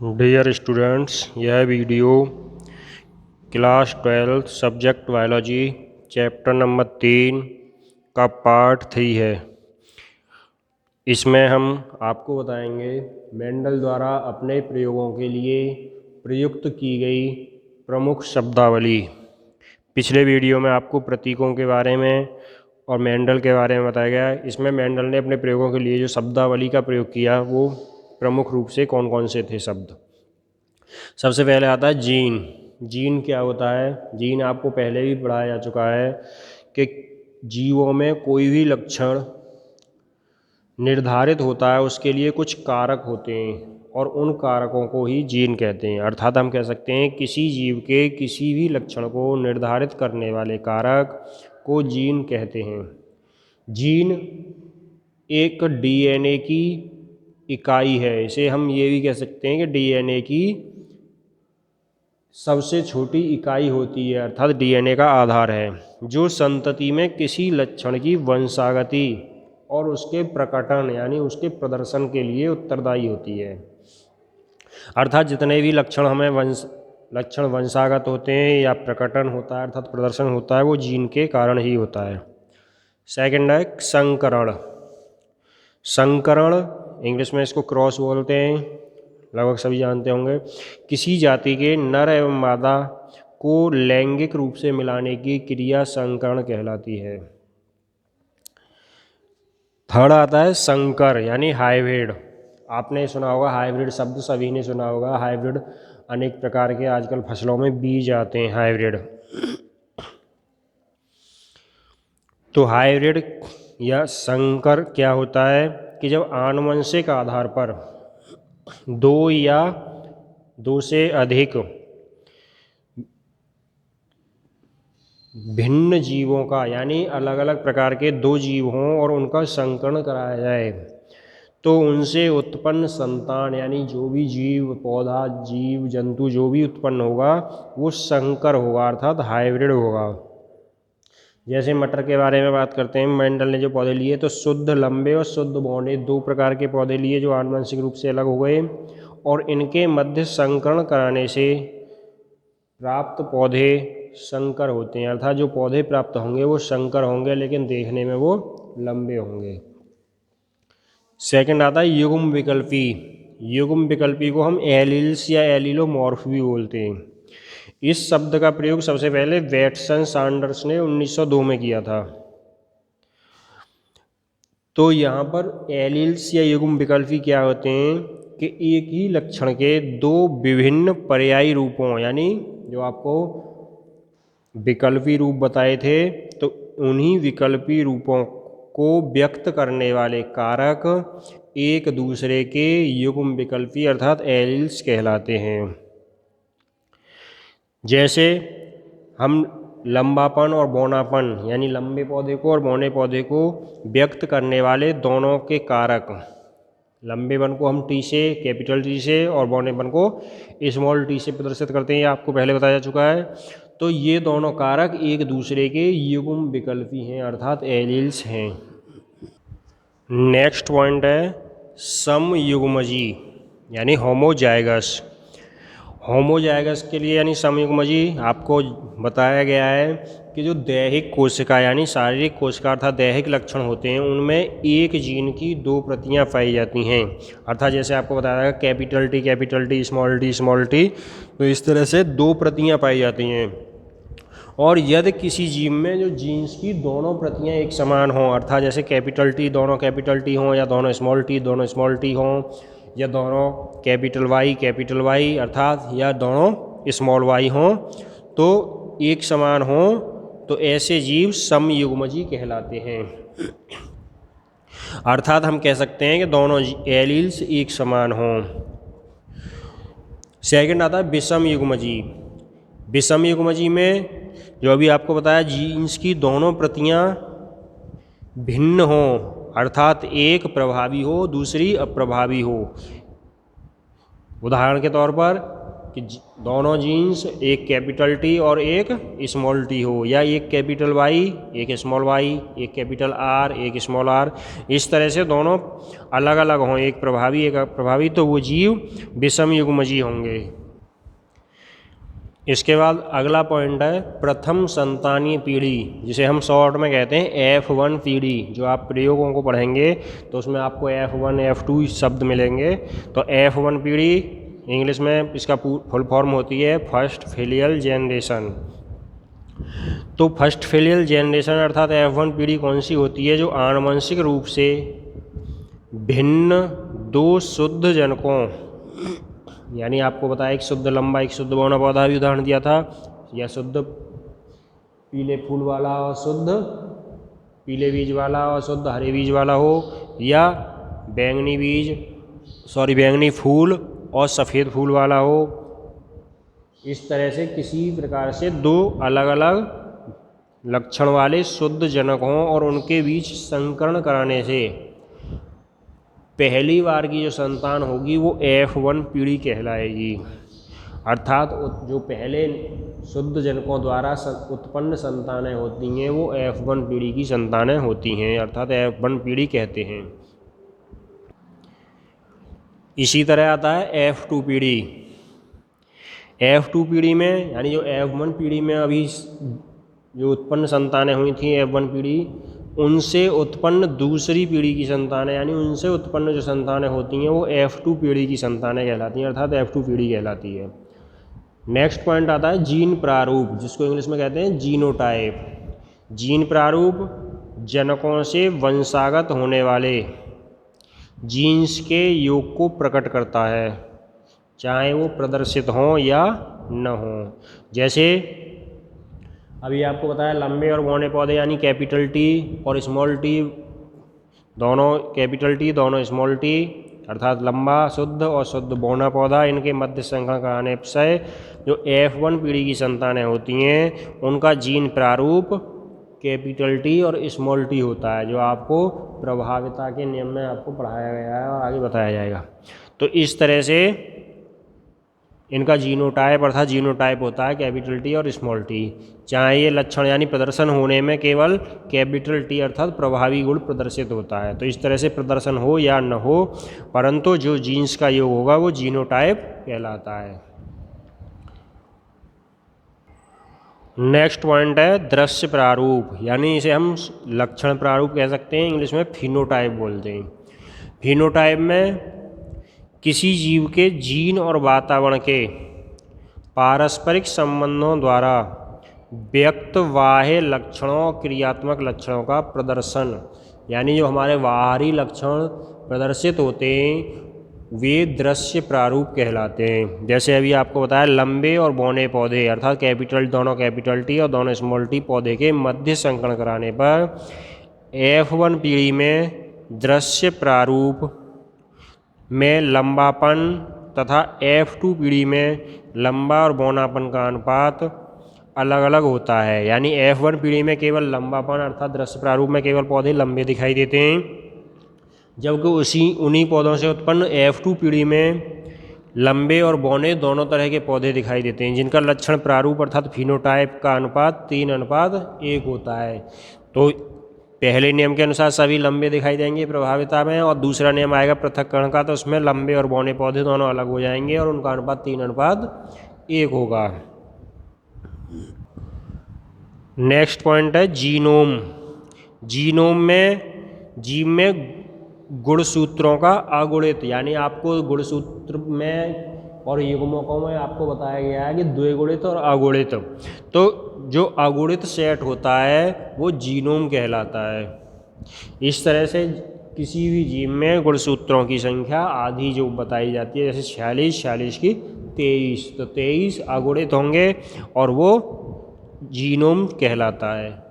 Dear students, यह video class 12 subject biology chapter number 3 का part 3 है। इसमें हम आपको बताएंगे मेंडल द्वारा अपने प्रयोगों के लिए प्रयुक्त की गई प्रमुख शब्दावली। पिछले वीडियो में आपको प्रतीकों के बारे में और मेंडल के बारे में बताया गया। इसमें मेंडल ने अपने प्रयोगों के लिए जो शब्दावली का प्रयोग किया वो प्रमुख रूप से कौन कौन से थे शब्द। सबसे पहले आता है जीन। जीन क्या होता है? जीन आपको पहले भी पढ़ाया जा चुका है कि जीवों में कोई भी लक्षण निर्धारित होता है उसके लिए कुछ कारक होते हैं और उन कारकों को ही जीन कहते हैं। अर्थात हम कह सकते हैं किसी जीव के किसी भी लक्षण को निर्धारित करने वाले कारक को जीन कहते हैं। जीन एक डीएनए की इकाई है। इसे हम ये भी कह सकते हैं कि डीएनए की सबसे छोटी इकाई होती है, अर्थात डीएनए का आधार है, जो संतति में किसी लक्षण की वंशागति और उसके प्रकटन यानी उसके प्रदर्शन के लिए उत्तरदायी होती है। अर्थात जितने भी लक्षण हमें लक्षण वंशागत होते हैं या प्रकटन होता है अर्थात प्रदर्शन होता है वो जीन के कारण ही होता है। सेकंड है संकरण। संकरण इंग्लिश में इसको क्रॉस बोलते हैं, लगभग सभी जानते होंगे। किसी जाति के नर एवं मादा को लैंगिक रूप से मिलाने की क्रिया संकरण कहलाती है। थर्ड आता है संकर यानी हाइब्रिड। आपने सुना होगा हाइब्रिड शब्द, सभी ने सुना होगा। हाइब्रिड अनेक प्रकार के आजकल फसलों में बीज आते हैं हाइब्रिड। तो हाइब्रिड या संकर क्या होता है कि जब आनुवंशिक आधार पर दो या दो से अधिक भिन्न जीवों का यानी अलग अलग प्रकार के दो जीव हों और उनका संकरण कराया जाए तो उनसे उत्पन्न संतान यानी जो भी जीव, पौधा, जीव जंतु जो भी उत्पन्न होगा वो संकर होगा अर्थात हाइब्रिड होगा। जैसे मटर के बारे में बात करते हैं, मेंडल ने जो पौधे लिए तो शुद्ध लंबे और शुद्ध बौने दो प्रकार के पौधे लिए जो आनुवंशिक रूप से अलग हो गए और इनके मध्य संकरण कराने से प्राप्त पौधे संकर होते हैं। अर्थात जो पौधे प्राप्त होंगे वो संकर होंगे लेकिन देखने में वो लंबे होंगे। सेकंड आता है युग्म विकल्पी। युग्म विकल्पी को हम एलील्स या एलिलोमॉर्फ भी बोलते हैं। इस शब्द का प्रयोग सबसे पहले वेटसन सैंडर्स ने 1902 में किया था। तो यहाँ पर एलील्स या युग्म विकल्पी क्या होते हैं कि एक ही लक्षण के दो विभिन्न पर्यायी रूपों यानी जो आपको विकल्पी रूप बताए थे तो उन्हीं विकल्पी रूपों को व्यक्त करने वाले कारक एक दूसरे के युग्म विकल्पी अर्थात एलील्स कहलाते हैं। जैसे हम लंबापन और बौनापन यानी लंबे पौधे को और बौने पौधे को व्यक्त करने वाले दोनों के कारक, लंबेपन को हम टी से कैपिटल टी से और बौनेपन को स्मॉल टी से प्रदर्शित करते हैं, ये आपको पहले बताया जा चुका है। तो ये दोनों कारक एक दूसरे के युग्म विकल्पी हैं अर्थात एलील्स हैं। नेक्स्ट पॉइंट है समयुग्मजी यानी होमोजाइगस। होमोजाइगस के लिए यानी समयुग्मजी आपको बताया गया है कि जो दैहिक कोशिका यानी शारीरिक कोशिका अर्थात दैहिक लक्षण होते हैं उनमें एक जीन की दो प्रतियां पाई जाती हैं। अर्थात जैसे आपको बताया गया कैपिटल टी स्मॉल टी, तो इस तरह से दो प्रतियां पाई जाती हैं। और यदि किसी जीव में जो जीन्स की दोनों प्रतियां एक समान हों अर्थात जैसे दोनों कैपिटल टी हों या दोनों स्मॉल टी हों या दोनों कैपिटल वाई अर्थात या दोनों स्मॉल वाई हों तो एक समान हों तो ऐसे जीव समयुग्मजी कहलाते हैं। अर्थात हम कह सकते हैं कि दोनों एलील्स एक समान हों। सेकंड आता है विषम युग्मजी। विषम युग्मजी में जो अभी आपको बताया जीन्स की दोनों प्रतियां भिन्न हों अर्थात एक प्रभावी हो दूसरी अप्रभावी हो। उदाहरण के तौर पर कि दोनों जीन्स एक कैपिटल टी और एक स्मॉल टी हो, या एक कैपिटल वाई एक स्मॉल वाई, एक कैपिटल आर एक स्मॉल आर, इस तरह से दोनों अलग अलग हों, एक प्रभावी एक अप्रभावी, तो वो जीव विषम युग्मजीवी होंगे। इसके बाद अगला पॉइंट है प्रथम संतानीय पीढ़ी, जिसे हम शॉर्ट में कहते हैं F1 पीढ़ी। जो आप प्रयोगों को पढ़ेंगे तो उसमें आपको F1 F2 शब्द मिलेंगे। तो F1 पीढ़ी इंग्लिश में इसका फुल फॉर्म होती है फर्स्ट फिलियल जेनरेशन। तो फर्स्ट फिलियल जेनरेशन अर्थात F1 पीढ़ी कौन सी होती है? जो आनुवंशिक रूप से भिन्न दो शुद्ध जनकों, यानी आपको बताया एक शुद्ध लंबा एक शुद्ध बौना पौधा भी उदाहरण दिया था, या शुद्ध पीले फूल वाला और शुद्ध पीले बीज वाला और शुद्ध हरे बीज वाला हो, या बैंगनी फूल और सफ़ेद फूल वाला हो। इस तरह से किसी प्रकार से दो अलग अलग लक्षण वाले शुद्ध जनक हों और उनके बीच संकरण कराने से पहली बार की जो संतान होगी वो F1 पीढ़ी कहलाएगी। अर्थात जो पहले शुद्ध जनकों द्वारा उत्पन्न संतानें होती हैं वो F1 पीढ़ी की संतानें होती हैं, अर्थात F1 पीढ़ी कहते हैं। इसी तरह आता है F2 पीढ़ी। F2 पीढ़ी में यानी जो F1 पीढ़ी में अभी जो उत्पन्न संतानें हुई थी F1 पीढ़ी, उनसे उत्पन्न दूसरी पीढ़ी की संतानें, यानी उनसे उत्पन्न जो संतानें होती हैं वो F2 पीढ़ी की संतानें कहलाती हैं, अर्थात F2 पीढ़ी कहलाती है। नेक्स्ट पॉइंट आता है जीन प्रारूप, जिसको इंग्लिश में कहते हैं जीनोटाइप। जीन प्रारूप जनकों से वंशागत होने वाले जीन्स के योग को प्रकट करता है, चाहे वो प्रदर्शित हों या न हों। जैसे अभी आपको बताया लंबे और बौने पौधे यानी कैपिटल टी और स्मॉल टी, दोनों कैपिटल टी दोनों स्मॉल टी, अर्थात लंबा शुद्ध और शुद्ध बौना पौधा, इनके मध्य संकरण कराने से जो F1 पीढ़ी की संतानें होती हैं उनका जीन प्रारूप कैपिटल टी और स्मॉल टी होता है, जो आपको प्रभाविता के नियम में आपको पढ़ाया गया है और आगे बताया जाएगा। तो इस तरह से इनका जीनोटाइप अर्थात जीनोटाइप होता है कैपिटल टी और स्मॉल टी, चाहे ये लक्षण यानी प्रदर्शन होने में केवल कैपिटल टी अर्थात प्रभावी गुण प्रदर्शित होता है। तो इस तरह से प्रदर्शन हो या न हो, परंतु जो जीन्स का योग होगा वो जीनोटाइप कहलाता है। नेक्स्ट पॉइंट है दृश्य प्रारूप, यानी इसे हम लक्षण प्रारूप कह सकते हैं, इंग्लिश में फिनोटाइप बोलते हैं। फिनोटाइप में किसी जीव के जीन और वातावरण के पारस्परिक संबंधों द्वारा व्यक्त बाह्य लक्षणों क्रियात्मक लक्षणों का प्रदर्शन, यानी जो हमारे बाहरी लक्षण प्रदर्शित होते हैं वे दृश्य प्रारूप कहलाते हैं। जैसे अभी आपको बताया लंबे और बौने पौधे अर्थात दोनों कैपिटल टी और दोनों स्मॉल टी पौधे के मध्य संकरण कराने पर F1 पीढ़ी में दृश्य प्रारूप में लंबापन तथा F2 पीढ़ी में लंबा और बौनापन का अनुपात अलग अलग होता है। यानी F1 पीढ़ी में केवल लंबापन अर्थात दृश्य प्रारूप में केवल पौधे लंबे दिखाई देते हैं, जबकि उन्हीं पौधों से उत्पन्न F2 पीढ़ी में लंबे और बौने दोनों तरह के पौधे दिखाई देते हैं, जिनका लक्षण प्रारूप अर्थात फिनोटाइप का अनुपात 3:1 होता है। तो पहले नियम के अनुसार सभी लंबे दिखाई देंगे प्रभाविता में, और दूसरा नियम आएगा पृथक्करण का, तो उसमें लंबे और बौने पौधे दोनों अलग हो जाएंगे और उनका अनुपात 3:1 होगा। नेक्स्ट पॉइंट है जीनोम। जीनोम में जीव में गुणसूत्रों का अगुणित, यानी आपको गुणसूत्र में और युग्मकों में आपको बताया गया है कि द्विगुणित और अगुणित। तो जो अगुणित सेट होता है वो जीनोम कहलाता है। इस तरह से किसी भी जीव में गुणसूत्रों की संख्या आधी जो बताई जाती है, जैसे 46 की 23, तो 23 अगुणित होंगे और वो जीनोम कहलाता है।